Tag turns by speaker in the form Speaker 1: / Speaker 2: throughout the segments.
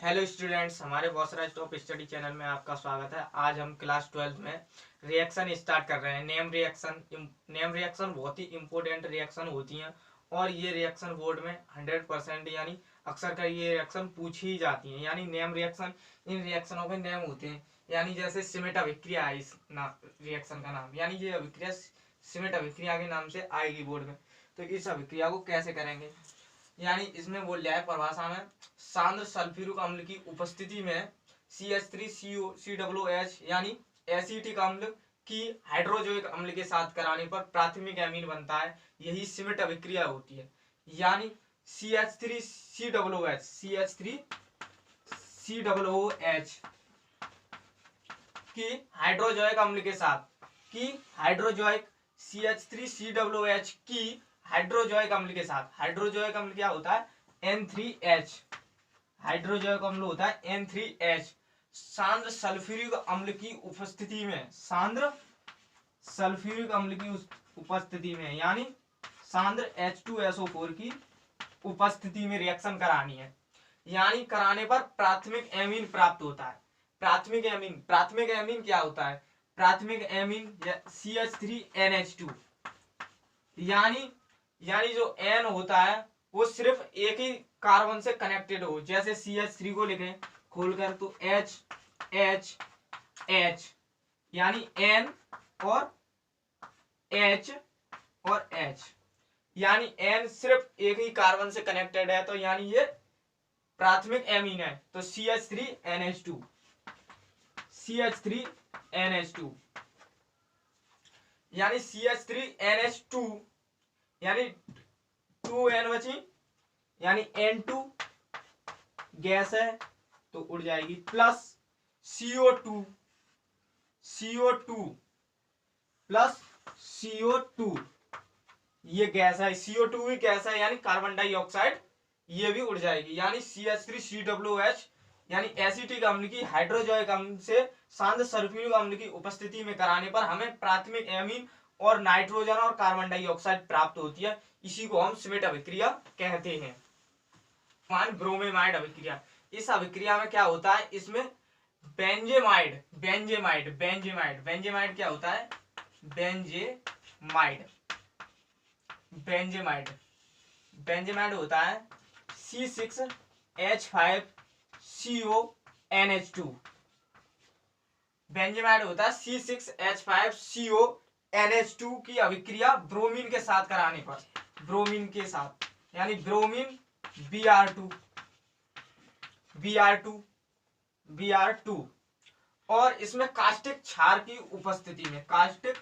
Speaker 1: Hello students, हमारे बॉसराज top study channel में आपका स्वागत है। आज हम क्लास 12 में रिएक्शन स्टार्ट कर रहे हैं। नेम रिएक्शन बहुत ही इंपॉर्टेंट रिएक्शन होती हैं और ये रिएक्शन बोर्ड में 100% यानी अक्सर कर ये रिएक्शन पूछी ही जाती हैं। यानी नेम रिएक्शन, इन रिएक्शनों के नेम होते हैं। यानी जैसे सिमेट अभिक्रिया है इस रिएक्शन का नाम, यानी ये अभिक्रिया सिमेट अभिक्रिया के नाम से आएगी बोर्ड में। तो इस अभिक्रिया को कैसे करेंगे, यानी इसमें बोल लिया है परिभाषा में, सांद्र सल्फ्यूरिक अम्ल की उपस्थिति में CH3COCOH यानी एसिटिक अम्ल की हाइड्रोजोइक अम्ल के साथ कराने पर प्राथमिक एमीन बनता है। यही सिमेट अभिक्रिया होती है। यानी CH3COOH की हाइड्रोजोइक अम्ल के साथ CH3COOH की हाइड्रोजोइक अम्ल के साथ, हाइड्रोजोइक अम्ल क्या होता है, N3H, हाइड्रोजोइक अम्ल होता है N3H, सांद्र सल्फ्यूरिक अम्ल की उपस्थिति में, सांद्र सल्फ्यूरिक अम्ल की उपस्थिति में, यानी सांद्र H2SO4 की उपस्थिति में रिएक्शन करानी है। यानी कराने पर प्राथमिक एमीन प्राप्त होता है। प्राथमिक एमीन क्या होता है, प्राथमिक एमीन CH3NH2, यानी जो N होता है वो सिर्फ एक ही कार्बन से कनेक्टेड हो। जैसे CH3 को लिखें खोलकर तो H, यानी N और H और H, यानी N सिर्फ एक ही कार्बन से कनेक्टेड है, तो यानी ये प्राथमिक एमीन है। तो CH3NH2, यानी CH3NH2 यानी 2N बची, यानी N2 गैस है तो उड़ जाएगी, प्लस CO2 प्लस CO2 ये गैस है, CO2 भी गैस है यानी कार्बन डाइऑक्साइड, ये भी उड़ जाएगी। यानी CH3COOH यानी एसिटिक अम्ल की हाइड्रोजोइक अम्ल से सांद्र सल्फ्यूरिक अम्ल की उपस्थिति में कराने पर हमें प्राथमिक एमीन और नाइट्रोजन और कार्बन डाइऑक्साइड प्राप्त होती है। इसी को हम सिमेट अभिक्रिया कहते हैं। ब्रोमेमाइड अभिक्रिया, इस अभिक्रिया में क्या होता है, इसमें बेंजेमाइड क्या होता है, बेंजेमाइड होता है C6H5CONH2, बेंजेमाइड होता है C6H5CONH2 की अभिक्रिया ब्रोमीन के साथ कराने पर, ब्रोमीन के साथ, यानी ब्रोमीन Br2 और इसमें कास्टिक क्षार की उपस्थिति में, कास्टिक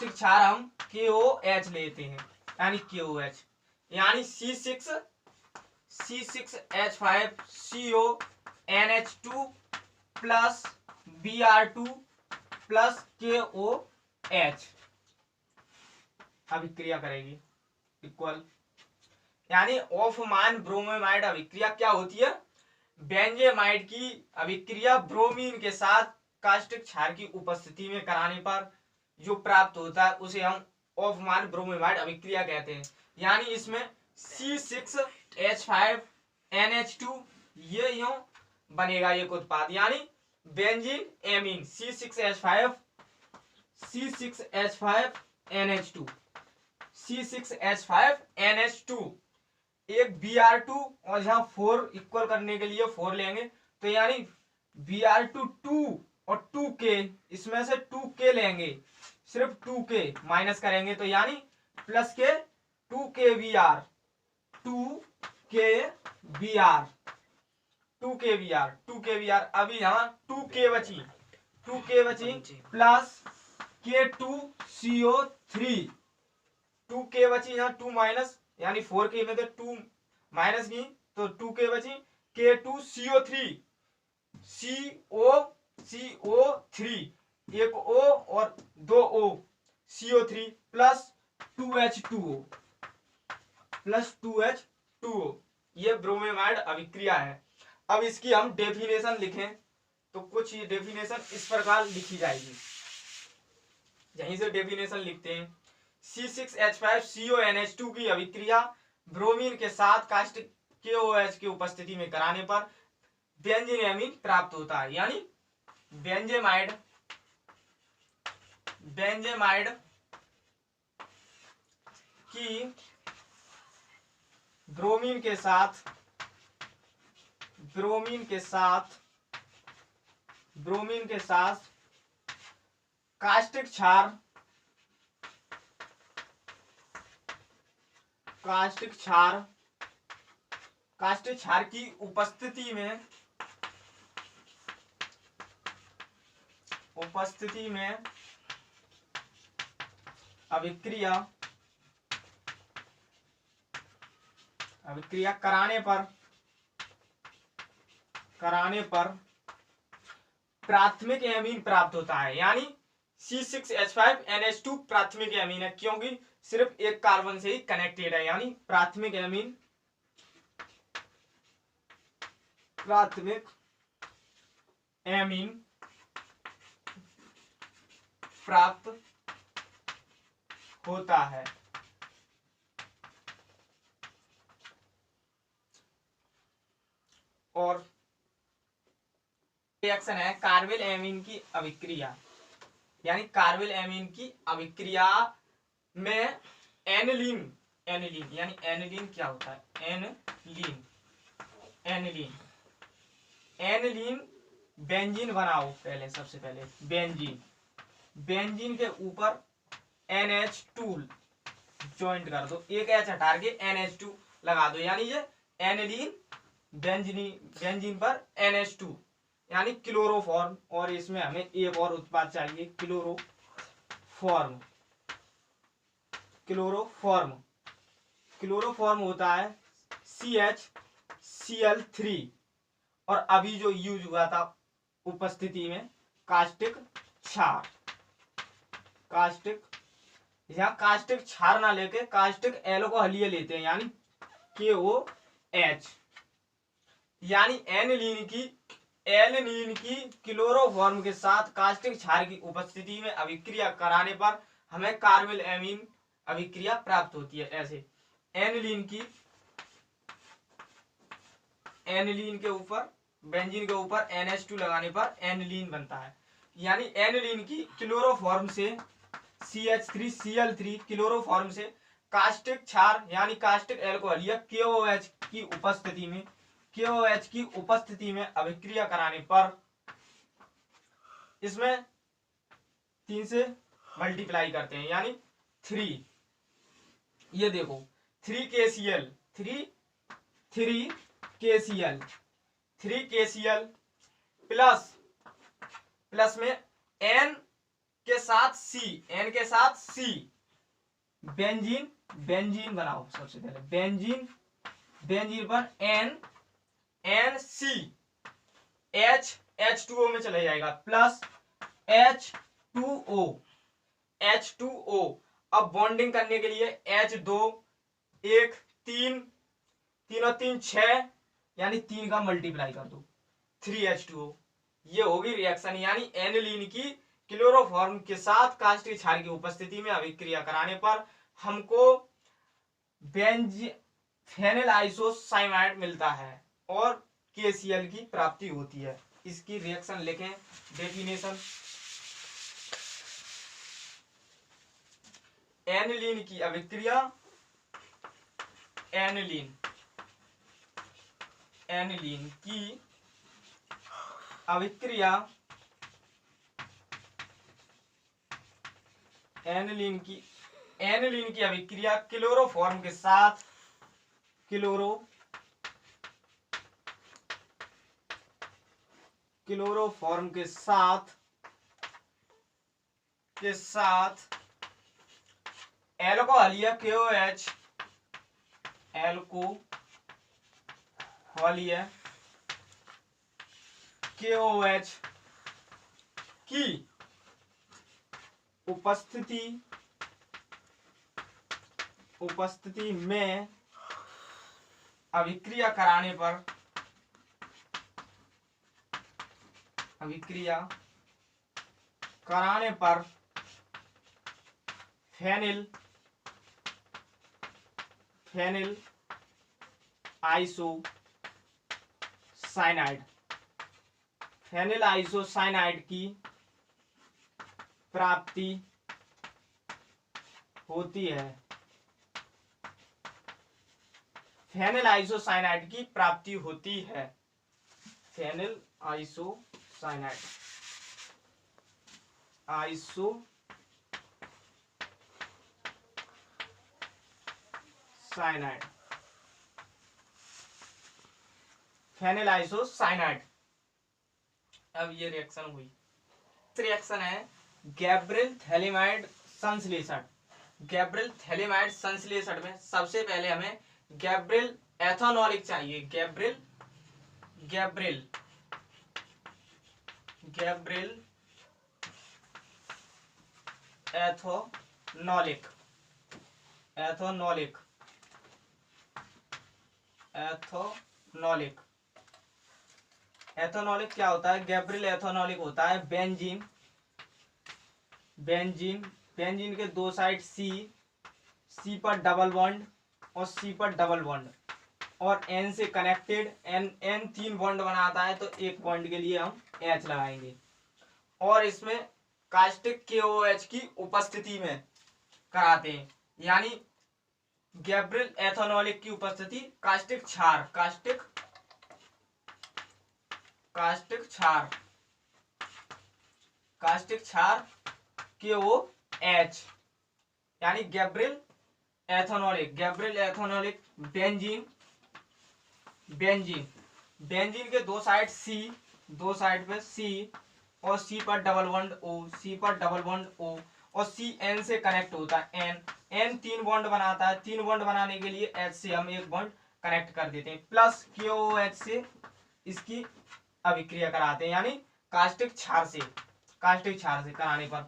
Speaker 1: क्षार हम KOH लेते हैं, यानी KOH, यानी C6H5CONH2 plus Br2 plus KOH अभिक्रिया करेगी इक्वल, यानी ऑफमान ब्रोमेमाइड अभिक्रिया क्या होती है, बेंजेमाइड की अभिक्रिया ब्रोमीन के साथ कास्टिक क्षार की उपस्थिति में कराने पर जो प्राप्त होता है उसे हम ऑफमान ब्रोमेमाइड अभिक्रिया कहते हैं। यानी इसमें C6H5NH2 ये यूं बनेगा एक उत्पाद, यानी बेंजीन एमीन C6H5NH2 एक Br2 और यहाँ 4 इक्वल करने के लिए 4 लेंगे, तो यानी Br2 2 और 2K, इसमें से 2K लेंगे, सिर्फ 2K माइनस करेंगे तो यानी प्लस के 2KBr, अभी यहाँ 2K बची प्लस K2CO3, 2K बची, यहाँ 2 माइनस, यानी 4K में तो 2 माइनस की तो 2K बची, K2CO3 एक O और 2 O CO3 प्लस 2H2O, ये ब्रोमेमाइड अभिक्रिया है। अब इसकी हम डेफिनेशन लिखें तो कुछ ये डेफिनेशन इस प्रकार लिखी जाएगी, यहीं से डेफिनेशन लिखते हैं। C6H5CONH2 की अभिक्रिया ब्रोमीन के साथ कास्टिक KOH की उपस्थिति में कराने पर बेंजीन एमीन प्राप्त होता है। यानी बेंजेमाइड की ब्रोमीन के साथ कास्टिक क्षार की उपस्थिति में अभिक्रिया कराने पर प्राथमिक एमीन प्राप्त होता है। यानी C6H5NH2 प्राथमिक एमीन है, क्योंकि सिर्फ एक कार्बन से ही कनेक्टेड है। यानी प्राथमिक एमीन प्राप्त होता है। और रिएक्शन है कार्बिल एमीन की अभिक्रिया। यानी कार्बिल एमीन की अभिक्रिया में एनिलीन यानी एनिलीन क्या होता है? एनिलीन बेंजीन बनाओ। सबसे पहले बेंजीन के ऊपर NH2 ज्वाइंट कर दो, एक H हटा के NH2 लगा दो। यानी ये एनिलीन बेंजीन पर NH2 यानी क्लोरोफॉर्म। और इसमें हमें एक और उत्पाद चाहिए, क्लोरोफॉर्म होता है CHCl3। और अभी जो यूज हुआ था उपस्थिति में कास्टिक क्षार ना लेके कास्टिक एल्कोहलीय लेते हैं, यानी KOH। यानी एनिलीन की क्लोरोफॉर्म के साथ कास्टिक क्षार की उपस्थिति में अभिक्रिया कराने पर हमें कार्बिल एमीन अभिक्रिया प्राप्त होती है। ऐसे एनिलीन के ऊपर बेंजीन के ऊपर NH2 लगाने पर एनिलीन बनता है। यानी एनिलीन की क्लोरोफॉर्म से CH3Cl3 क्लोरोफॉर्म से कास्टिक क्षार यानी कास्टिक एल्कोहलीय KOH की उपस्थिति में अभिक्रिया कराने पर इसमें 3 से मल्टीप्लाई करते हैं, यानी 3। ये देखो 3KCl प्लस में N के साथ C बेंजीन बनाओ। सबसे पहले बेंजीन पर NC H2O में चले जाएगा, प्लस H2O। अब बॉन्डिंग करने के लिए H2 1 3 और 3 6, यानी 3 का मल्टीप्लाई कर दो 3H2O। ये होगी रिएक्शन। यानी एनिलीन की क्लोरोफॉर्म के साथ कास्टिक क्षार की उपस्थिति में अभिक्रिया कराने पर हमको फेनिल आइसोसाइनाइड मिलता है और KCl की प्राप्ति होती है। इसकी रिएक्शन लिखें, डेफिनेशन। एनिलीन की अभिक्रिया एनिलीन की अभिक्रिया क्लोरोफॉर्म के साथ एल्कोहलीय KOH की उपस्थिति में अभिक्रिया कराने पर phenyl phenyl isocyanide, phenyl isocyanide की प्राप्ति होती है, फेनिल आइसोसाइनाइड की प्राप्ति होती है, phenyl isocyanide isocyanide, phenyl isocyanide. अब ये रिएक्शन हुई, रिएक्शन है गैब्रियल थैलिमाइड संश्लेषण। गैब्रियल थैलिमाइड संश्लेषण में सबसे पहले हमें गैब्रियल एथोनॉलिक चाहिए, गैब्रियल एथोनॉलिक एथोनॉलिक क्या होता है? गैब्रियल एथोनॉलिक होता है बेंजीन के दो साइड सी पर डबल बॉन्ड और सी पर डबल बॉन्ड और एन से कनेक्टेड, एन 3 बॉन्ड बनाता है तो एक बॉन्ड के लिए हम एच लगाएंगे और इसमें कास्टिक KOH की उपस्थिति में कराते हैं, यानी गैब्रियल एथोनॉलिक की उपस्थिति कास्टिक क्षार KOH, यानी गैब्रियल एथोनॉलिक बेंजीन के दो साइड पे सी और सी पर डबल बॉन्ड O और सी एन से कनेक्ट होता है, एन 3 बॉन्ड बनाता है, 3 बॉन्ड बनाने के लिए H से हम एक बॉन्ड कनेक्ट कर देते हैं, प्लस KOH से इसकी अभिक्रिया कराते हैं, यानी कास्टिक क्षार से कराने पर,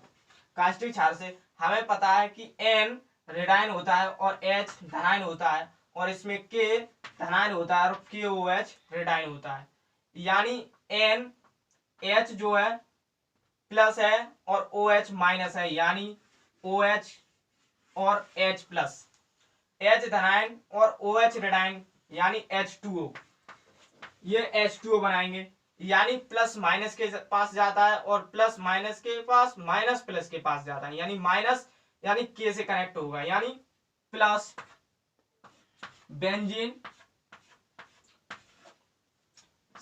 Speaker 1: कास्टिक क्षार से हमें पता है कि N रेडाइन होता है और H धनायन होता है और इसमें K धनायन होता है और KOH रेडाइन होता है, यानी NH जो है प्लस है और OH माइनस है, यानी OH और H प्लस, H धनायन और OH रेडाइन यानी H2O, ये H2O बनाएंगे, यानी प्लस माइनस के पास जाता है और प्लस माइनस के पास माइनस प्लस के पास जाता है, यानी माइनस यानी K से कनेक्ट होगा, यानी प्लस बेंजीन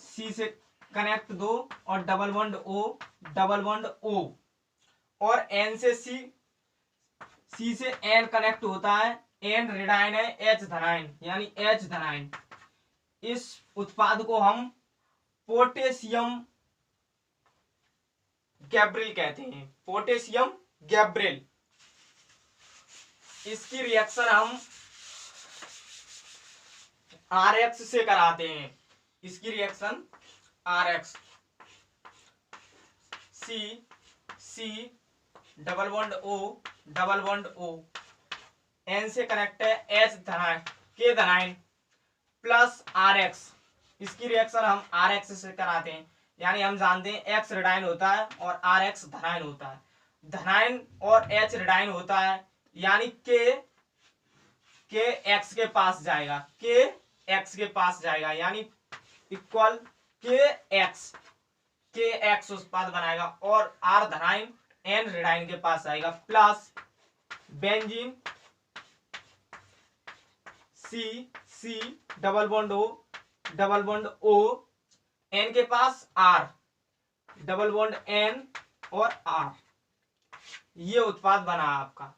Speaker 1: C से कनेक्ट 2 और डबल बॉन्ड O और N से C से N कनेक्ट होता है, N रेडाइन है, H धनायन यानी H धनायन। इस उत्पाद को हम पोटेशियम गैब्रियल कहते हैं, पोटेशियम गैब्रियल। इसकी रिएक्शन हम RX से कराते हैं, इसकी reaction RX C double bond O N से कनेक्ट है, H धनायन K धनायन प्लस RX, इसकी रिएक्शन हम RX से कराते हैं, यानी हम जानते हैं X रेडाइन होता है और RX धनायन होता है, धनायन और H रेडाइन होता है, यानी K X के पास जाएगा, यानी इक्वल KX उत्पाद बनाएगा और R धनायन N रेडाइन के पास आएगा, plus benzene C double bond O N के पास R डबल बॉन्ड N और R, ये उत्पाद बना आपका।